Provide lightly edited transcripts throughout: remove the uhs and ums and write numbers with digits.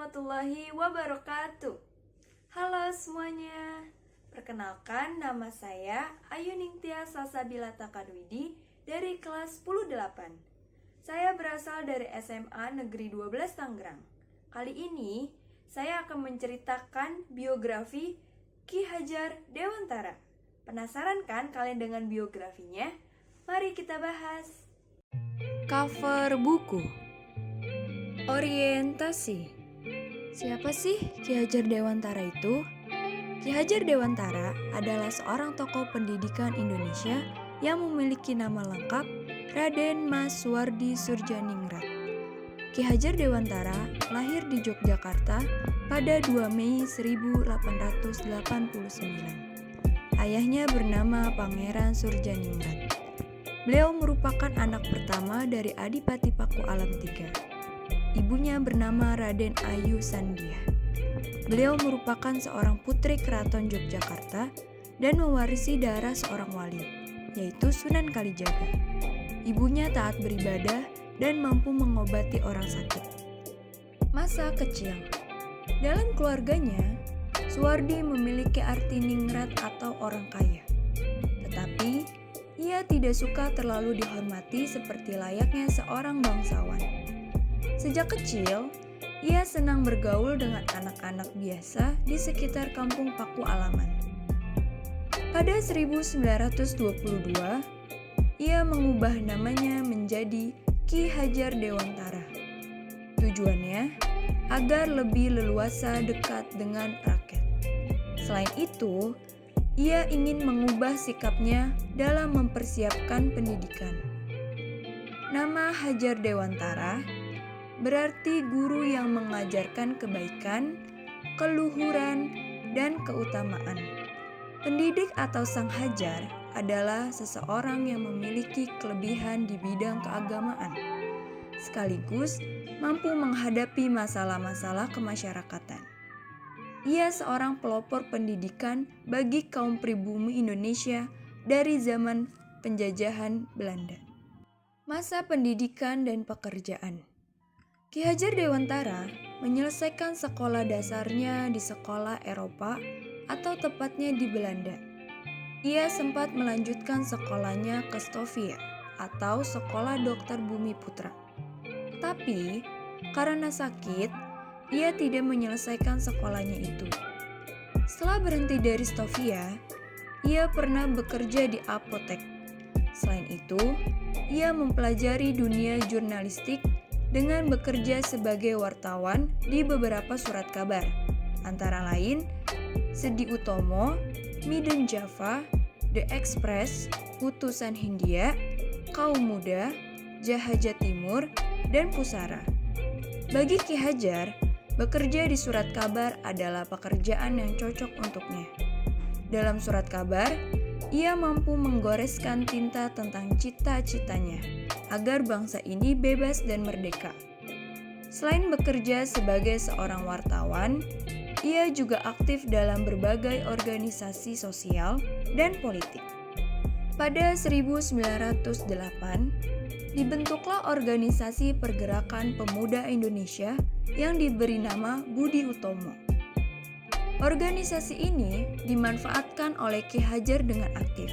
warahmatullahi wabarakatuh. Halo semuanya. Perkenalkan, nama saya Ayu Ningtyas Salsabila Takanwidi dari kelas 10-8. Saya berasal dari SMA Negeri 12 Tangerang. Kali ini saya akan menceritakan biografi Ki Hajar Dewantara. Penasaran kan kalian dengan biografinya? Mari kita bahas. Cover buku. Orientasi. Siapa sih Ki Hajar Dewantara itu? Ki Hajar Dewantara adalah seorang tokoh pendidikan Indonesia yang memiliki nama lengkap Raden Mas Suwardi Soedjardigrat. Ki Hajar Dewantara lahir di Yogyakarta pada 2 Mei 1889. Ayahnya bernama Pangeran Soedjardigrat. Beliau merupakan anak pertama dari Adipati Paku Alam III. Ibunya bernama Raden Ayu Sandiah. Beliau merupakan seorang putri keraton Yogyakarta dan mewarisi darah seorang wali, yaitu Sunan Kalijaga. Ibunya taat beribadah dan mampu mengobati orang sakit. Masa kecil. Dalam keluarganya, Suwardi memiliki arti ningrat atau orang kaya. Tetapi, ia tidak suka terlalu dihormati seperti layaknya seorang bangsawan. Sejak kecil, ia senang bergaul dengan anak-anak biasa di sekitar kampung Paku Alaman. Pada 1922, ia mengubah namanya menjadi Ki Hajar Dewantara. Tujuannya agar lebih leluasa dekat dengan rakyat. Selain itu, ia ingin mengubah sikapnya dalam mempersiapkan pendidikan. Nama Hajar Dewantara berarti guru yang mengajarkan kebaikan, keluhuran, dan keutamaan. Pendidik atau sang hajar adalah seseorang yang memiliki kelebihan di bidang keagamaan, sekaligus mampu menghadapi masalah-masalah kemasyarakatan. Ia seorang pelopor pendidikan bagi kaum pribumi Indonesia dari zaman penjajahan Belanda. Masa pendidikan dan pekerjaan. Ki Hajar Dewantara menyelesaikan sekolah dasarnya di sekolah Eropa atau tepatnya di Belanda. Ia sempat melanjutkan sekolahnya ke Stovia atau Sekolah Dokter Bumi Putra. Tapi karena sakit, ia tidak menyelesaikan sekolahnya itu. Setelah berhenti dari Stovia, ia pernah bekerja di apotek. Selain itu, ia mempelajari dunia jurnalistik dengan bekerja sebagai wartawan di beberapa surat kabar, antara lain Sedi Utomo, Midden Java, The Express, Utusan Hindia, Kaum Muda, Jahaja Timur, dan Pusara. Bagi Ki Hajar, bekerja di surat kabar adalah pekerjaan yang cocok untuknya. Dalam surat kabar, ia mampu menggoreskan tinta tentang cita-citanya agar bangsa ini bebas dan merdeka. Selain bekerja sebagai seorang wartawan, ia juga aktif dalam berbagai organisasi sosial dan politik. Pada 1908, dibentuklah organisasi Pergerakan Pemuda Indonesia yang diberi nama Budi Utomo. Organisasi ini dimanfaatkan oleh Ki Hajar dengan aktif.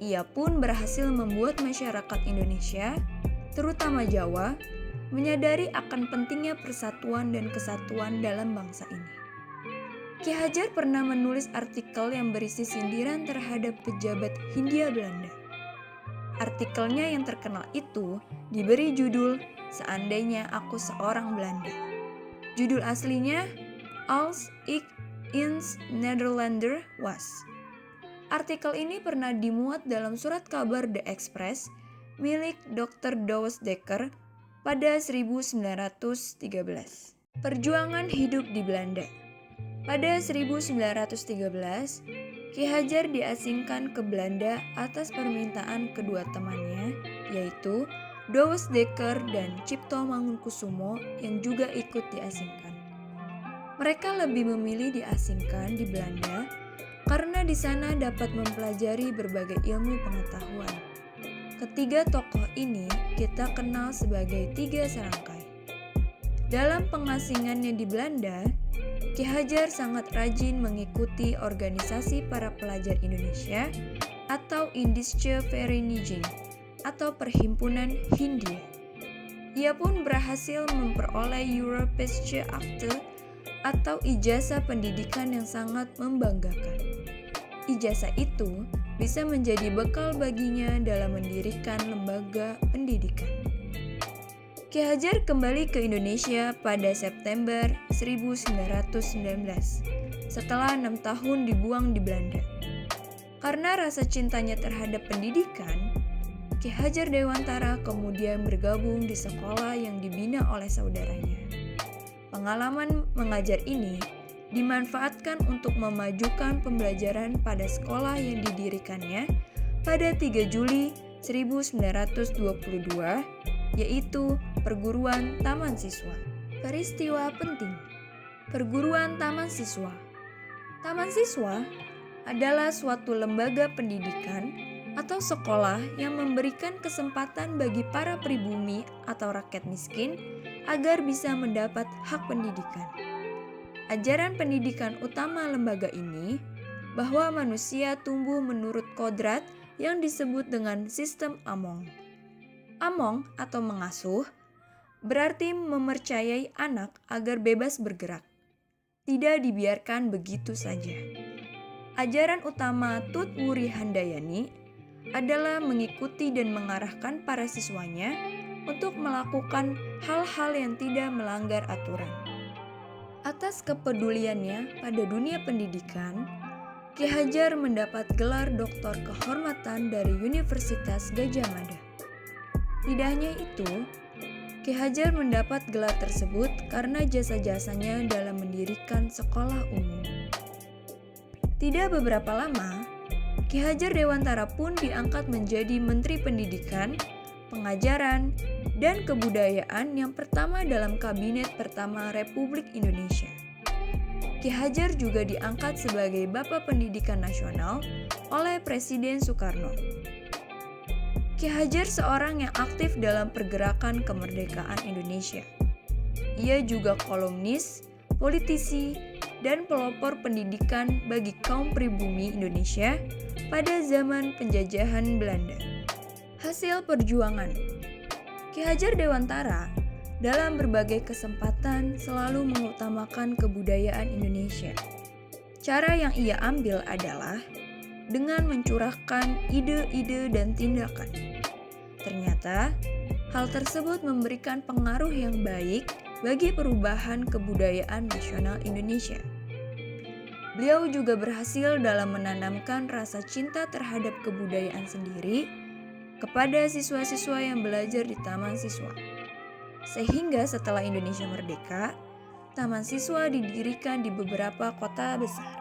Ia pun berhasil membuat masyarakat Indonesia, terutama Jawa, menyadari akan pentingnya persatuan dan kesatuan dalam bangsa ini. Ki Hajar pernah menulis artikel yang berisi sindiran terhadap pejabat Hindia Belanda. Artikelnya yang terkenal itu diberi judul Seandainya Aku Seorang Belanda. Judul aslinya Als ik ins Nederlander was. Artikel ini pernah dimuat dalam surat kabar The Express milik Dr. Douwes Dekker pada 1913. Perjuangan hidup di Belanda. Pada 1913, Ki Hajar diasingkan ke Belanda atas permintaan kedua temannya, yaitu Douwes Dekker dan Cipto Mangunkusumo yang juga ikut diasingkan. Mereka lebih memilih diasingkan di Belanda karena di sana dapat mempelajari berbagai ilmu pengetahuan. Ketiga tokoh ini kita kenal sebagai tiga serangkai. Dalam pengasingannya di Belanda, Ki Hajar sangat rajin mengikuti organisasi para pelajar Indonesia atau Indische Vereniging atau Perhimpunan Hindia. Ia pun berhasil memperoleh Europäische Akte atau ijazah pendidikan yang sangat membanggakan. Ijazah itu bisa menjadi bekal baginya dalam mendirikan lembaga pendidikan. Ki Hajar kembali ke Indonesia pada September 1919 setelah 6 tahun dibuang di Belanda. Karena rasa cintanya terhadap pendidikan, Ki Hajar Dewantara kemudian bergabung di sekolah yang dibina oleh saudaranya. Pengalaman mengajar ini dimanfaatkan untuk memajukan pembelajaran pada sekolah yang didirikannya pada 3 Juli 1922, yaitu Perguruan Taman Siswa. Peristiwa penting. Perguruan Taman Siswa. Taman Siswa adalah suatu lembaga pendidikan atau sekolah yang memberikan kesempatan bagi para pribumi atau rakyat miskin agar bisa mendapat hak pendidikan. Ajaran pendidikan utama lembaga ini bahwa manusia tumbuh menurut kodrat yang disebut dengan sistem Among. Among atau mengasuh berarti mempercayai anak agar bebas bergerak, tidak dibiarkan begitu saja. Ajaran utama Tut Wuri Handayani adalah mengikuti dan mengarahkan para siswanya untuk melakukan hal-hal yang tidak melanggar aturan. Atas kepeduliannya pada dunia pendidikan, Ki Hajar mendapat gelar doktor kehormatan dari Universitas Gadjah Mada. Tidak hanya itu, Ki Hajar mendapat gelar tersebut karena jasa-jasanya dalam mendirikan sekolah umum. Tidak beberapa lama, Ki Hajar Dewantara pun diangkat menjadi Menteri Pendidikan, Pengajaran, dan Kebudayaan yang pertama dalam Kabinet pertama Republik Indonesia. Ki Hajar juga diangkat sebagai Bapak Pendidikan Nasional oleh Presiden Soekarno. Ki Hajar seorang yang aktif dalam pergerakan kemerdekaan Indonesia. Ia juga kolumnis, politisi, dan pelopor pendidikan bagi kaum pribumi Indonesia pada zaman penjajahan Belanda. Hasil perjuangan Ki Hajar Dewantara dalam berbagai kesempatan selalu mengutamakan kebudayaan Indonesia. Cara yang ia ambil adalah dengan mencurahkan ide-ide dan tindakan. Ternyata, hal tersebut memberikan pengaruh yang baik bagi perubahan kebudayaan nasional Indonesia. Beliau juga berhasil dalam menanamkan rasa cinta terhadap kebudayaan sendiri kepada siswa-siswa yang belajar di Taman Siswa. Sehingga setelah Indonesia merdeka, Taman Siswa didirikan di beberapa kota besar.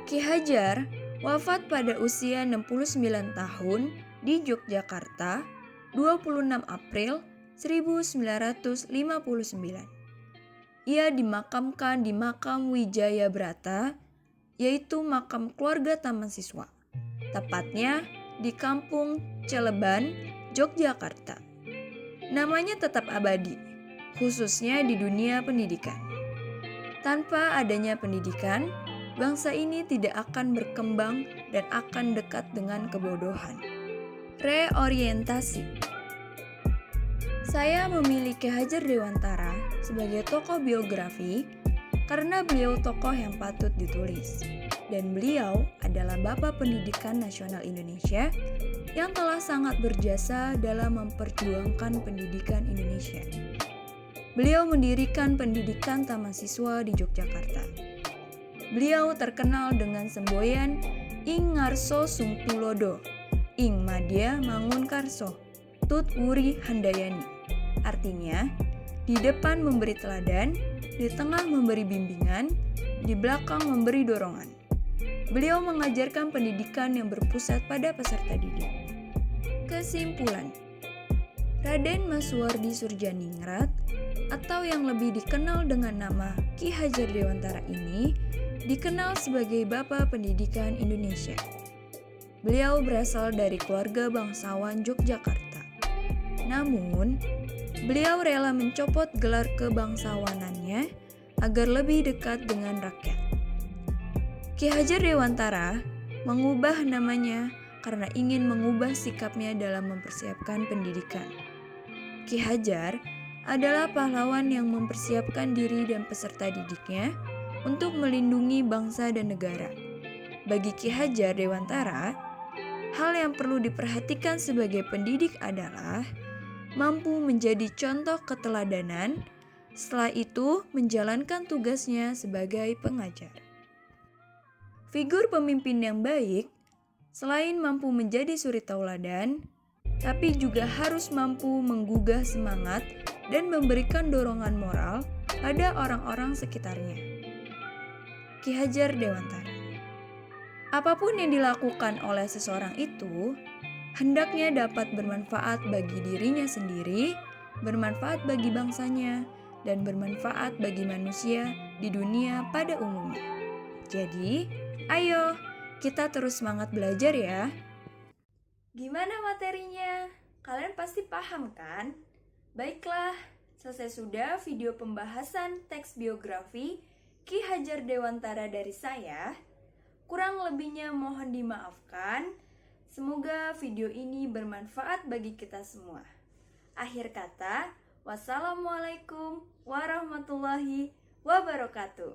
Ki Hajar wafat pada usia 69 tahun di Yogyakarta 26 April 1959. Ia dimakamkan di Makam Wijaya Brata, yaitu makam keluarga Taman Siswa, tepatnya di Kampung Celeban, Yogyakarta. Namanya tetap abadi, khususnya di dunia pendidikan. Tanpa adanya pendidikan, bangsa ini tidak akan berkembang dan akan dekat dengan kebodohan. Reorientasi. Saya memilih Ki Hajar Dewantara sebagai tokoh biografi karena beliau tokoh yang patut ditulis, dan beliau adalah Bapak Pendidikan Nasional Indonesia yang telah sangat berjasa dalam memperjuangkan pendidikan Indonesia. Beliau mendirikan pendidikan Taman Siswa di Yogyakarta. Beliau terkenal dengan semboyan Ing Ngarso Sungtulodo, Ing Madya Mangunkarso, Tut Wuri Handayani. Artinya, di depan memberi teladan, di tengah memberi bimbingan, di belakang memberi dorongan. Beliau mengajarkan pendidikan yang berpusat pada peserta didik. Kesimpulan, Raden Masuwardi Surjaningrat atau yang lebih dikenal dengan nama Ki Hajar Dewantara ini dikenal sebagai Bapak Pendidikan Indonesia. Beliau berasal dari keluarga bangsawan Yogyakarta. Namun, beliau rela mencopot gelar kebangsawanannya agar lebih dekat dengan rakyat. Ki Hajar Dewantara mengubah namanya karena ingin mengubah sikapnya dalam mempersiapkan pendidikan. Ki Hajar adalah pahlawan yang mempersiapkan diri dan peserta didiknya untuk melindungi bangsa dan negara. Bagi Ki Hajar Dewantara, hal yang perlu diperhatikan sebagai pendidik adalah mampu menjadi contoh keteladanan, setelah itu menjalankan tugasnya sebagai pengajar. Figur pemimpin yang baik selain mampu menjadi suri tauladan, tapi juga harus mampu menggugah semangat dan memberikan dorongan moral pada orang-orang sekitarnya. Ki Hajar Dewantara. Apapun yang dilakukan oleh seseorang itu, hendaknya dapat bermanfaat bagi dirinya sendiri, bermanfaat bagi bangsanya, dan bermanfaat bagi manusia di dunia pada umumnya. Jadi, ayo kita terus semangat belajar ya. Gimana materinya? Kalian pasti paham kan? Baiklah, selesai sudah video pembahasan teks biografi Ki Hajar Dewantara dari saya. Kurang lebihnya mohon dimaafkan. Semoga video ini bermanfaat bagi kita semua. Akhir kata, wassalamualaikum warahmatullahi wabarakatuh.